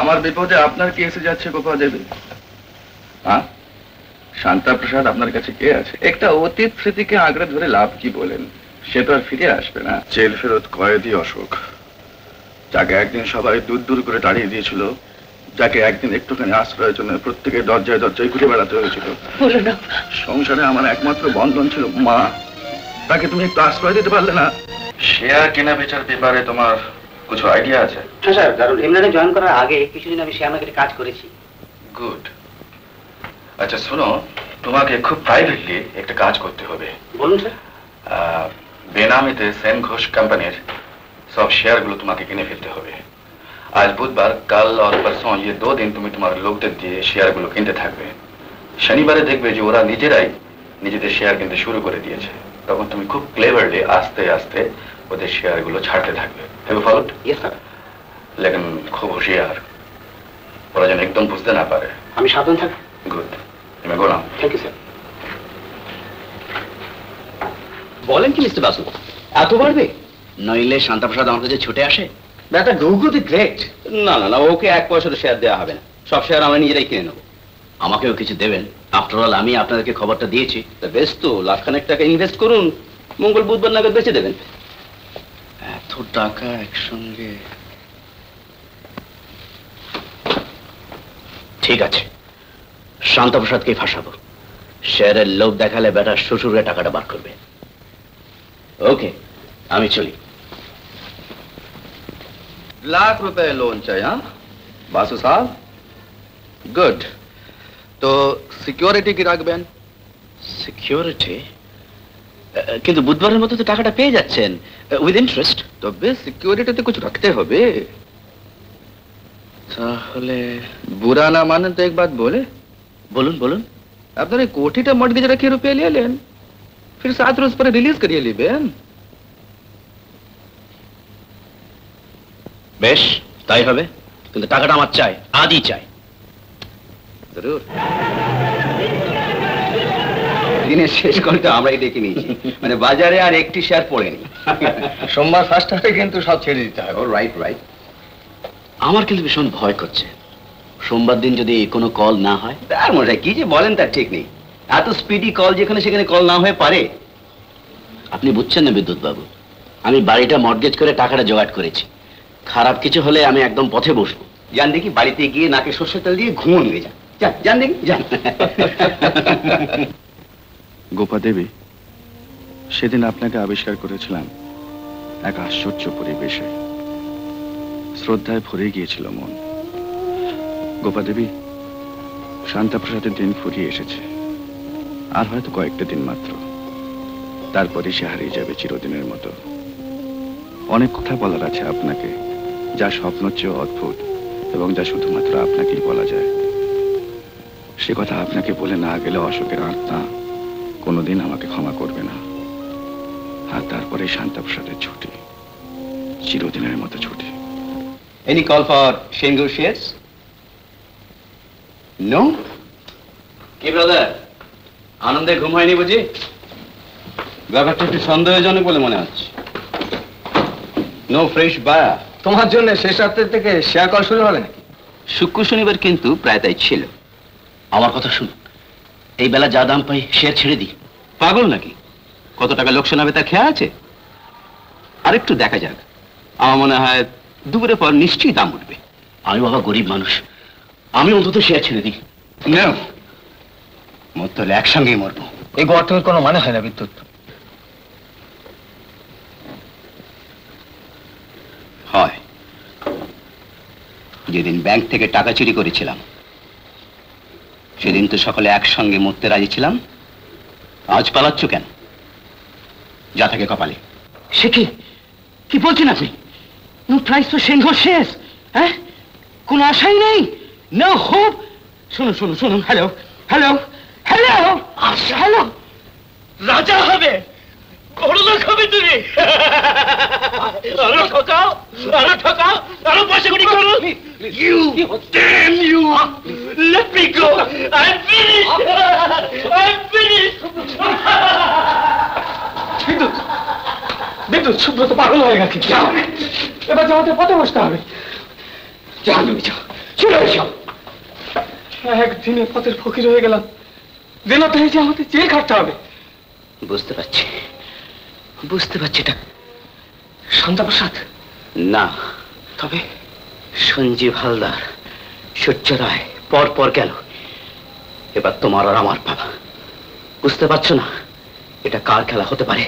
আমার বিপদে আপনার কি এসে যাচ্ছে গোপা দেবী? হ্যাঁ, শান্তা প্রসাদ আপনার কাছে কে আছে? একটা অতীত স্মৃতিকে আঁকড়ে ধরে লাভ কি বলেন? সে তো আর ফিরে আসবে না। জেল ফেরত কয়েদি অশোক, যাকে একদিন সবাই দূর দূর করে তাড়িয়ে দিয়েছিল, যাকে একদিন একটুখানি আশ্রয়ের জন্য প্রত্যেকের দরজায় দরজায় ঘুরে বেড়াতে হয়েছিল। সংসারে আমার একমাত্র বন্ধন ছিল মা, তাকে তুমি একটু আশ্রয় দিতে পারলে না? শেয়ার কেনা বেচার ব্যাপারে তোমার কিছু আইডিয়া আছে? হ্যাঁ স্যার, কারণ এমএলএ জয়েন করার আগে কিছুদিন আমি শেয়ার মার্কেটে কাজ করেছি। গুড। আচ্ছা শোনো, তোমাকে খুব প্রাইভেটলি একটা কাজ করতে হবে। বলুন স্যার। বেনামিতে সেন ঘোষ কোম্পানির সব শেয়ারগুলো তোমাকে কিনে ফেলতে হবে। আজ বুধবার, কাল আর পরশু ये 2 दिन তুমি তোমার লোকদের দিয়ে শেয়ারগুলো কিনতে থাকবে। শনিবারে দেখবে যে ওরা নিজেরাই নিজেদের শেয়ার কিনতে শুরু করে দিয়েছে। তখন তুমি খুব ক্লেভারলি আস্তে আস্তে ওদের শেয়ারগুলো ছাড়তে থাকবে। Have you followed? Yes sir. লেকিন খুব হুঁশিয়ার, ওরা যেন একদম বুঝতে না পারে। আমি সাবধান থাকবো। গুড, তুমি go now. Thank you sir. বলেন কি মিস্টার বাসু, এত বাড়বে? নইলে শান্তাপ্রসাদ আমার কাছে ছুটে আসে। ব্যাটা গৌগু দি গ্রেট। না না না, ওকে 1 পয়সা শেয়ার দেওয়া হবে না। সব শেয়ার আমরা নিজেরাই কিনে নেবো। আমাকেও কিছু দেবেন? আফটার অল আমি আপনাদেরকে খবরটা দিয়েছি। বেশ তো, লাখখানেক টাকা ইনভেস্ট করুন, মঙ্গল বুধবার নাগাদ বেঁচে দেবেন। এত টাকা একসঙ্গে? ঠিক আছে, শান্তাপ্রসাদকে ফাঁসাবো। শেয়ারের লোভ দেখালে বেটা শ্বশুরের টাকাটা বার করবে। ওকে, আমি চলি। लाख रुपए लोन चाहिए? हाँ बासु साहब, गुड। तो सिक्योरिटी की राखবেন? সিকিউরিটি? কিন্তু বুধবারের মধ্যে তো টাকাটা পেয়ে যাচ্ছেন উইথ ইন্টারেস্ট। তবে সিকিউরিটিতে কিছু রাখতে হবে। তাহলে बुरा ना माने तो एक बात बोले। বলুন বলুন। আপনার এই কোটিটা মর্গেজ রাখি रुपए ले लें, फिर 7 रोज पर रिलीज करिए लेबेन। বেশ, তাই হবে, কিন্তু টাকাটা আমার চাই, আজই চাই। जरूर। দিনের শেষ করে তো আমরাই ডেকে নিয়েছি, মানে বাজারে আর একটি শেয়ার পড়েনি। সোমবার ফার্স্ট হাফে কিন্তু সব ছেড়ে দিতে হবে। Right right. আমার কিন্তু ভীষণ ভয় করছে, সোমবার দিন যদি কোনো কল না হয়। তার মনে হয় কি যে বলেন তার ঠিক নেই। এত স্পিডি কল যেখানে সেখানে কল না হয়ে পারে। আপনি বুঝছেন না বিদ্যুৎ বাবু, আমি বাড়িটা মর্গেজ করে টাকাটা জোগাড় করেছি। খারাপ কিছু হলে আমি একদম পথে বসবো। যান দেখি, বাড়িতে গিয়ে নাকে সর্ষের তেল দিয়ে ঘুমো নিয়ে যান। যান দেখি, যান। গোপা দেবী, সেদিন আপনাকে আবিষ্কার করেছিলাম এক আশ্চর্য পরিবেশে। শ্রদ্ধায় ভরে গিয়েছিল মন। গোপা দেবী, শান্তাপ্রসাদের দিন ফুরিয়ে এসেছে। আর হয়তো কয়েকটা দিন মাত্র, তারপরে সে হারিয়ে যাবে চিরদিনের মতো। অনেক কথা বলার আছে আপনাকে, যা স্বপ্নের চেয়ে অদ্ভুত এবং যা শুধুমাত্র আপনাকেই বলা যায়। সে কথা আপনাকে বলে না গেলে অশোকের আত্মা কোনোদিন আমাকে ক্ষমা করবে না। আর তারপরে শান্তাপ্রসাদের ছুটি, চিরদিনের মতো ছুটি। এনি কল ফর সেনগুর শেয়ারস? নো? কি ব্রাদার, আনন্দে ঘুম হয়নি বুঝি? ব্যাপারটা একটু সন্দেহজনক বলে মনে হচ্ছে। No fresh buyer? তোমার জন্য শেষ রাত্রে থেকে শেয়ার কল শুরু হবে নাকি? শুক্র শনিবার কিন্তু প্রায় তাই ছিল। আমার কথা শুনুন, এই বেলা যা দাম পাই শেয়ার ছেড়ে দিই। পাগল নাকি? কত টাকা লোকসান হবে তার খেয়াল আছে? আরেকটু দেখা যাক, আমার মনে হয় দুপুরের পর নিশ্চয়ই দাম উঠবে। আমি বাবা গরিব মানুষ, আমি অন্তত শেয়ার ছেড়ে দিই। মরতে হলে একসঙ্গেই মরবো। এই গর্তের কোনো মানে হয় না বিদ্যুৎ। হয়। যেদিন ব্যাংক থেকে টাকা চুরি করেছিলাম সেদিন তো সকলে একসঙ্গে মরতে রাজি ছিলাম। আজ পালাচ্ছ কেন? যা থাকে কপালে। সে কি বলছেন আপনি? নো প্রাইস তো সেনঘর শেষ। হ্যাঁ, কোনো আশাই নেই, নো হোপ। শুনুন শুনুন শুনুন, হ্যালো হ্যালো হ্যালো হ্যালো। রাজা হবে, বড়লোক হবে তুমি। আরো ঠকাও, আরো ঠকাও, আরো পয়সা করি করো। You, damn you! Let me go! I'm finished! I'm finished! বিদ্যুৎ, বিদ্যুৎ, সুব্রত পাগল হয়ে গেছে। এবার আমাদের পথে বসতে হবে। যাও তুমি, যাও ছিল এসব? একদিনে পথের ফকির হয়ে গেলাম, দিন তো যে আমাদের জেল খাটতে হবে। বুঝতে পারছি, বুঝতে পারছি। এটা শান্তাপ্রসাদ না, তবে সঞ্জীব হালদার, সূর্য রায় পর পর গেল। এবার তোমার আর আমার পালা। বুঝতে পারছো না এটা কার খেলা হতে পারে?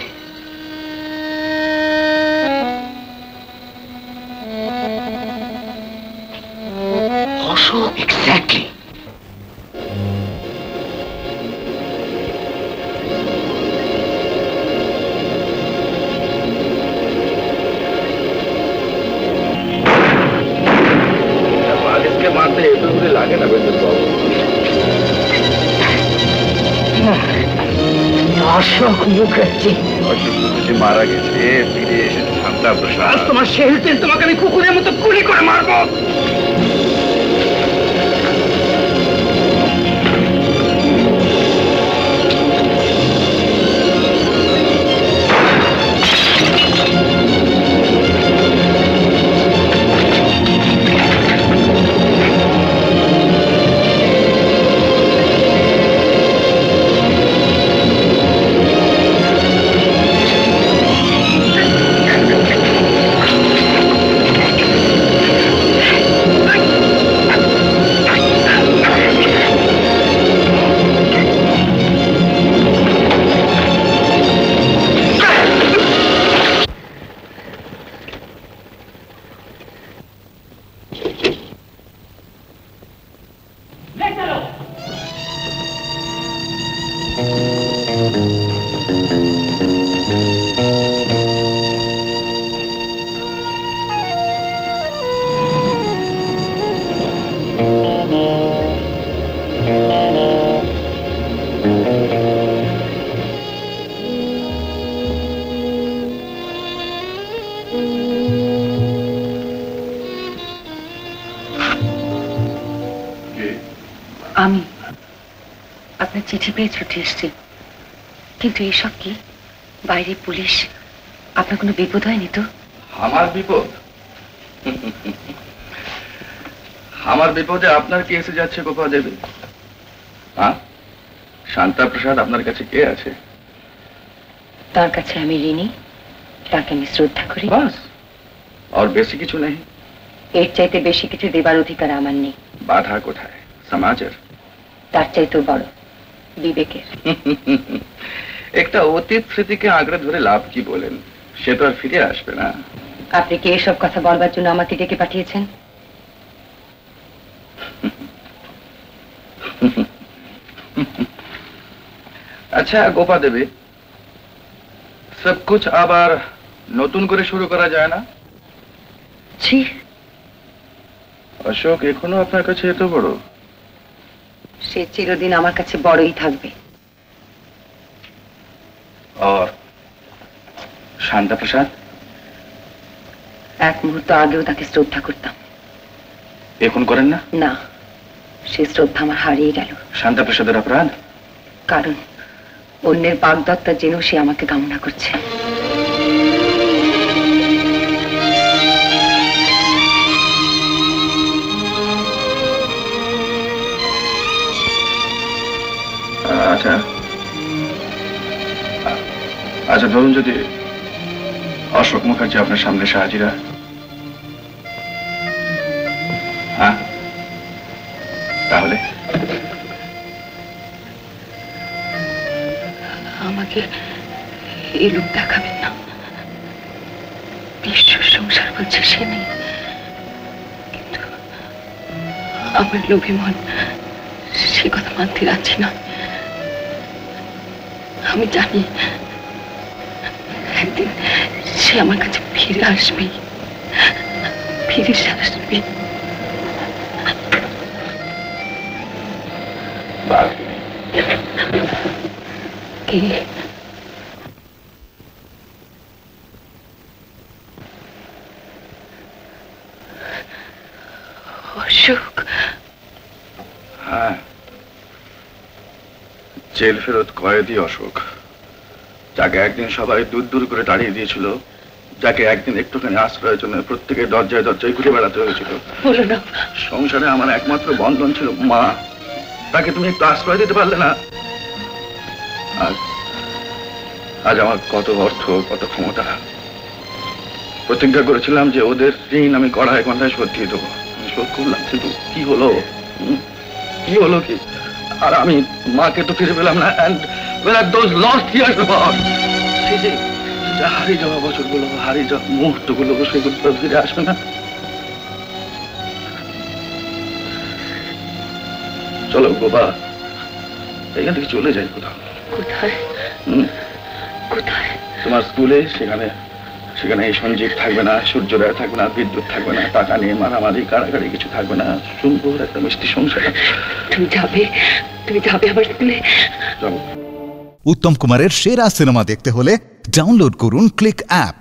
অশোক। এক্স্যাক্টলি। মালিককে মারতে এত করে লাগে না বেতন বাবু। অশোক মুখার্জি। অশোক মুখার্জি মারা গেছে, ফিরে এসেছে শান্তাপ্রসাদ। তোমার শেষ দিন তোমাকে আমি কুকুরের মতো গুলি করে মারবো। আমি আপনার চিঠি পেয়ে ছুটে এসেছি, কিন্তু এসব কি? বাইরে পুলিশ, আপনার কোনো বিপদ হয়নি তো? আমার বিপদ? আমার বিপদে আপনার কি এসে যাচ্ছে গোপা দেবী? হ্যাঁ, শান্তাপ্রসাদ আপনার কাছে কে আছে? তার কাছে আমি ঋণী, তাকে আমি শ্রদ্ধা করি, বাস। আর বেশি কিছু নেই। এর চাইতে বেশি কিছু দেবার অধিকার আমার নেই। বাধা কোথায়? সমাজের? তার চাইতেও বড়, বিবেকের। একটা অতীত স্মৃতিকে আঁকড়ে ধরে লাভ কি বলেন? সে তো আর ফিরে আসবে না। আপনি কি এসব কথা বলবার জন্য আমাকে ডেকে পাঠিয়েছেন? আচ্ছা গোপা দেবী, সব কুছ আবার নতুন করে শুরু করা যায় না? ছি, অশোক এখনো আপনার কাছে এত বড়? সে চিরদিন আমার কাছে বড়ই থাকবে। আর শান্তাপ্রসাদ? এক মুহূর্ত আগেও তাকে শ্রদ্ধা করতাম। এখন করেন না? না, সে শ্রদ্ধা আমার হারিয়ে গেল। শান্তাপ্রসাদের অপরাধ? কারণ অন্যের বাগদত্তা জেনেও সে আমাকে কামনা করছে। আচ্ছা আচ্ছা, ধরুন যদি অশোক মুখার্জি আপনার সামনে সাহাজিরা, হ্যাঁ, তাহলে আমাকে এই লোক দেখাবেন না। বিশ্ব সংসার বলছে সে নেই, কিন্তু আমার লোভী মন সে কথা মানতে রাজি না। আমি জানি একদিন সে আমার কাছে ফিরে আসবে, ফিরে আসবে। কে? অশোক? হ্যাঁ, জেল ফেরত কয়েদি অশোক, যাকে একদিন সবাই দূর দূর করে তাড়িয়ে দিয়েছিল, যাকে একদিন একটুখানি আশ্রয়ের জন্য প্রত্যেকের দরজায় দরজায় ঘুরে বেড়াতে হয়েছিল। বলো না। সংসারে আমার একমাত্র বন্ধন ছিল মা, তাকে তুমি একটু আশ্রয় দিতে পারলে না? আজ আজ আমার কত অর্থ, কত ক্ষমতা, প্রতিজ্ঞা করেছিলাম যে ওদের ঋণ আমি কড়ায় কন্ধায় শোধ দিয়ে দেবো। আমি শোধ করলাম, কিন্তু কি হলো? কি হলো কি? আর আমি মাকে তো ফিরে পেলাম না। And where are those lost years about? সেই যে হারিয়ে যাওয়া বছরগুলো, হারিয়ে যাওয়া মুহূর্তগুলো, সেগুলো তো ফিরে আসবে না। চলো গোপা, এখান থেকে চলে যাই কোথাও। কোথায়? কোথায়? তোমার স্কুলে, সেখানে সেখানে এই সঞ্জীব থাকবে না, সূর্যোদয় থাকবে না, বিদ্যুৎ থাকবে না, টাকা নিয়ে মারামারি কারাগারি কিছু থাকবে না, সুন্দর একটা মিষ্টি সংসার। তুমি যাবে আমার স্কুলে? যাবো। উত্তম কুমারের সেরা সিনেমা দেখতে হলে ডাউনলোড করুন ক্লিক অ্যাপ।